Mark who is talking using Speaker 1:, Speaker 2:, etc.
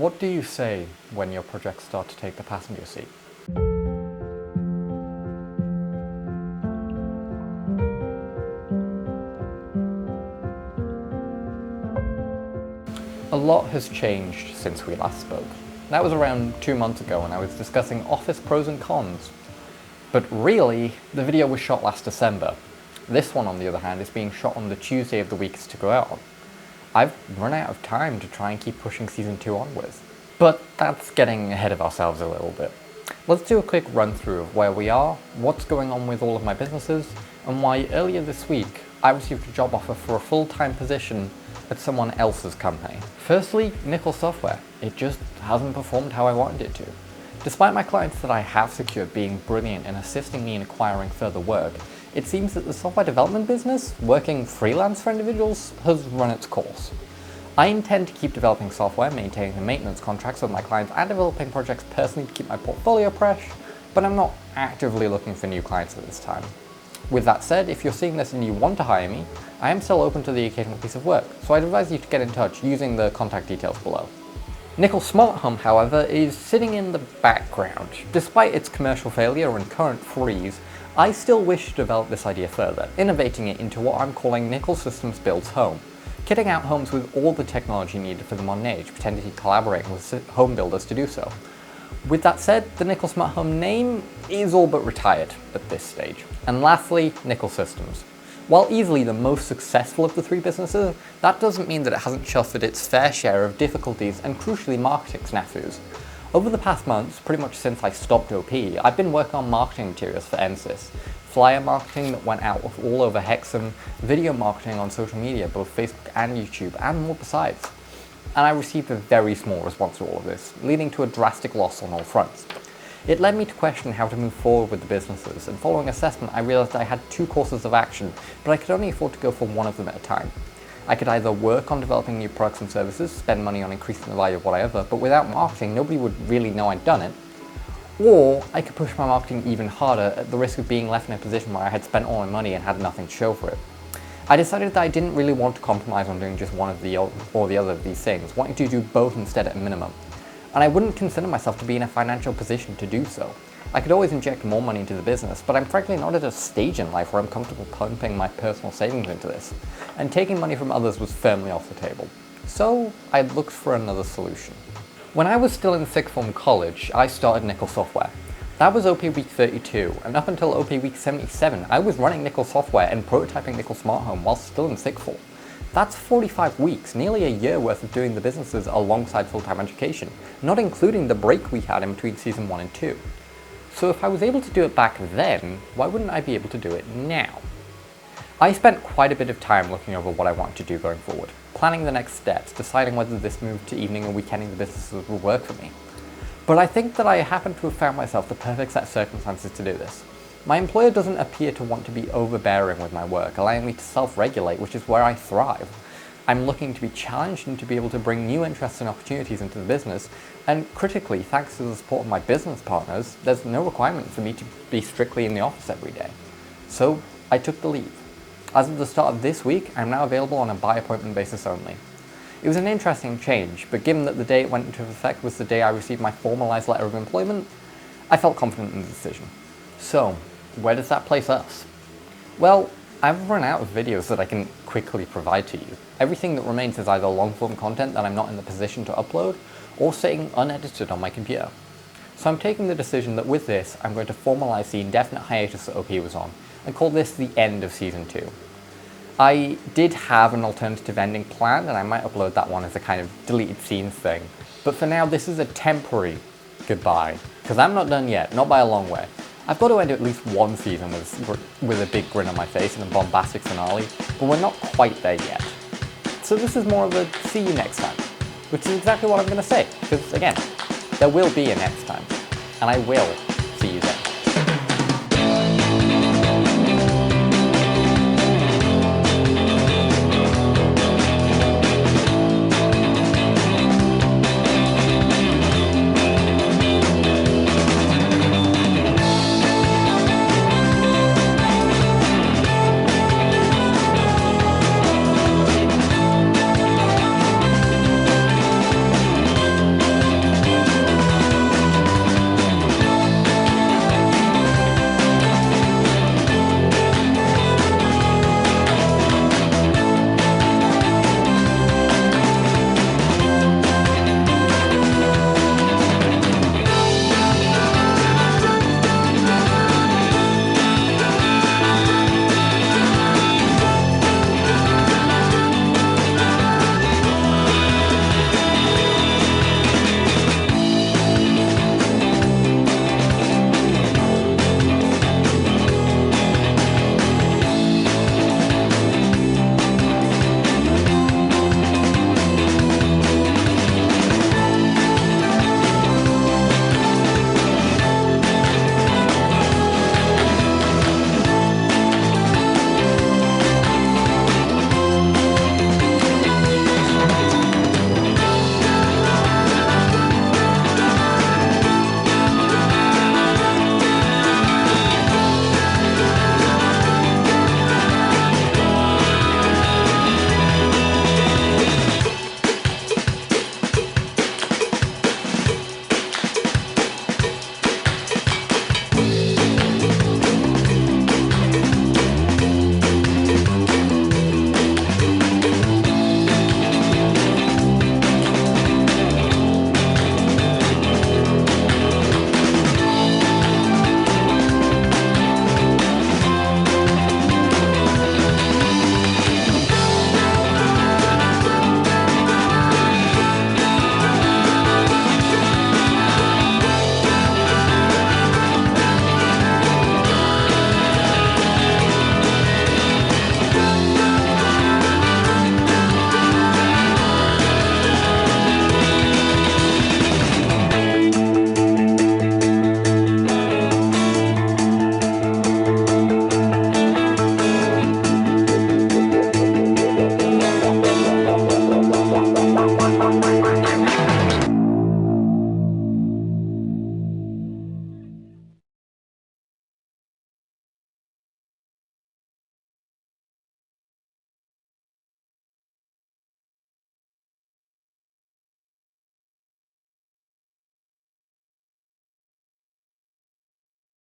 Speaker 1: What do you say when your projects start to take the passenger seat? A lot has changed since we last spoke. That was around 2 months ago when I was discussing Office pros and cons. But really, the video was shot last December. This one, on the other hand, is being shot on the Tuesday of the week it's to go out on. I've run out of time to try and keep pushing Season 2 on with. But that's getting ahead of ourselves a little bit. Let's do a quick run through of where we are, what's going on with all of my businesses, and why earlier this week I received a job offer for a full-time position at someone else's company. Firstly, Nickel Software. It just hasn't performed how I wanted it to. Despite my clients that I have secured being brilliant in assisting me in acquiring further work, it seems that the software development business, working freelance for individuals, has run its course. I intend to keep developing software, maintaining the maintenance contracts with my clients, and developing projects personally to keep my portfolio fresh, but I'm not actively looking for new clients at this time. With that said, if you're seeing this and you want to hire me, I am still open to the occasional piece of work, so I'd advise you to get in touch using the contact details below. Nickel Smart Home, however, is sitting in the background. Despite its commercial failure and current freeze, I still wish to develop this idea further, innovating it into what I'm calling Nickel Systems Builds Home, kitting out homes with all the technology needed for the modern age, potentially collaborating with home builders to do so. With that said, the Nickel Smart Home name is all but retired at this stage. And lastly, Nickel Systems. While easily the most successful of the three businesses, that doesn't mean that it hasn't suffered its fair share of difficulties and crucially marketing snafus. Over the past months, pretty much since I stopped OP, I've been working on marketing materials for NSYS. Flyer marketing that went out all over Hexham, video marketing on social media, both Facebook and YouTube, and more besides. And I received a very small response to all of this, leading to a drastic loss on all fronts. It led me to question how to move forward with the businesses, and following assessment I realised I had two courses of action, but I could only afford to go for one of them at a time. I could either work on developing new products and services, spend money on increasing the value of whatever, but without marketing nobody would really know I'd done it, or I could push my marketing even harder at the risk of being left in a position where I had spent all my money and had nothing to show for it. I decided that I didn't really want to compromise on doing just one of the other of these things, wanting to do both instead at a minimum. And I wouldn't consider myself to be in a financial position to do so. I could always inject more money into the business, but I'm frankly not at a stage in life where I'm comfortable pumping my personal savings into this, and taking money from others was firmly off the table. So I looked for another solution. When I was still in sixth form college, I started Nickel Software. That was OP Week 32, and up until OP Week 77, I was running Nickel Software and prototyping Nickel Smart Home while still in sixth form. That's 45 weeks, nearly a year worth of doing the businesses alongside full-time education, not including the break we had in between Season 1 and 2. So if I was able to do it back then, why wouldn't I be able to do it now? I spent quite a bit of time looking over what I wanted to do going forward, planning the next steps, deciding whether this move to evening and weekending the businesses would work for me. But I think that I happen to have found myself the perfect set of circumstances to do this. My employer doesn't appear to want to be overbearing with my work, allowing me to self-regulate, which is where I thrive. I'm looking to be challenged and to be able to bring new interests and opportunities into the business, and critically, thanks to the support of my business partners, there's no requirement for me to be strictly in the office every day. So I took the leave. As of the start of this week, I'm now available on a by appointment basis only. It was an interesting change, but given that the day it went into effect was the day I received my formalised letter of employment, I felt confident in the decision. So, where does that place us? Well, I've run out of videos that I can quickly provide to you. Everything that remains is either long-form content that I'm not in the position to upload, or sitting unedited on my computer. So I'm taking the decision that with this, I'm going to formalise the indefinite hiatus that OP was on, and call this the end of Season 2. I did have an alternative ending planned, and I might upload that one as a kind of deleted scenes thing. But for now, this is a temporary goodbye, because I'm not done yet, not by a long way. I've got to end at least one season with a big grin on my face and a bombastic finale, but we're not quite there yet. So this is more of a see you next time, which is exactly what I'm going to say, because again, there will be a next time, and I will see you then.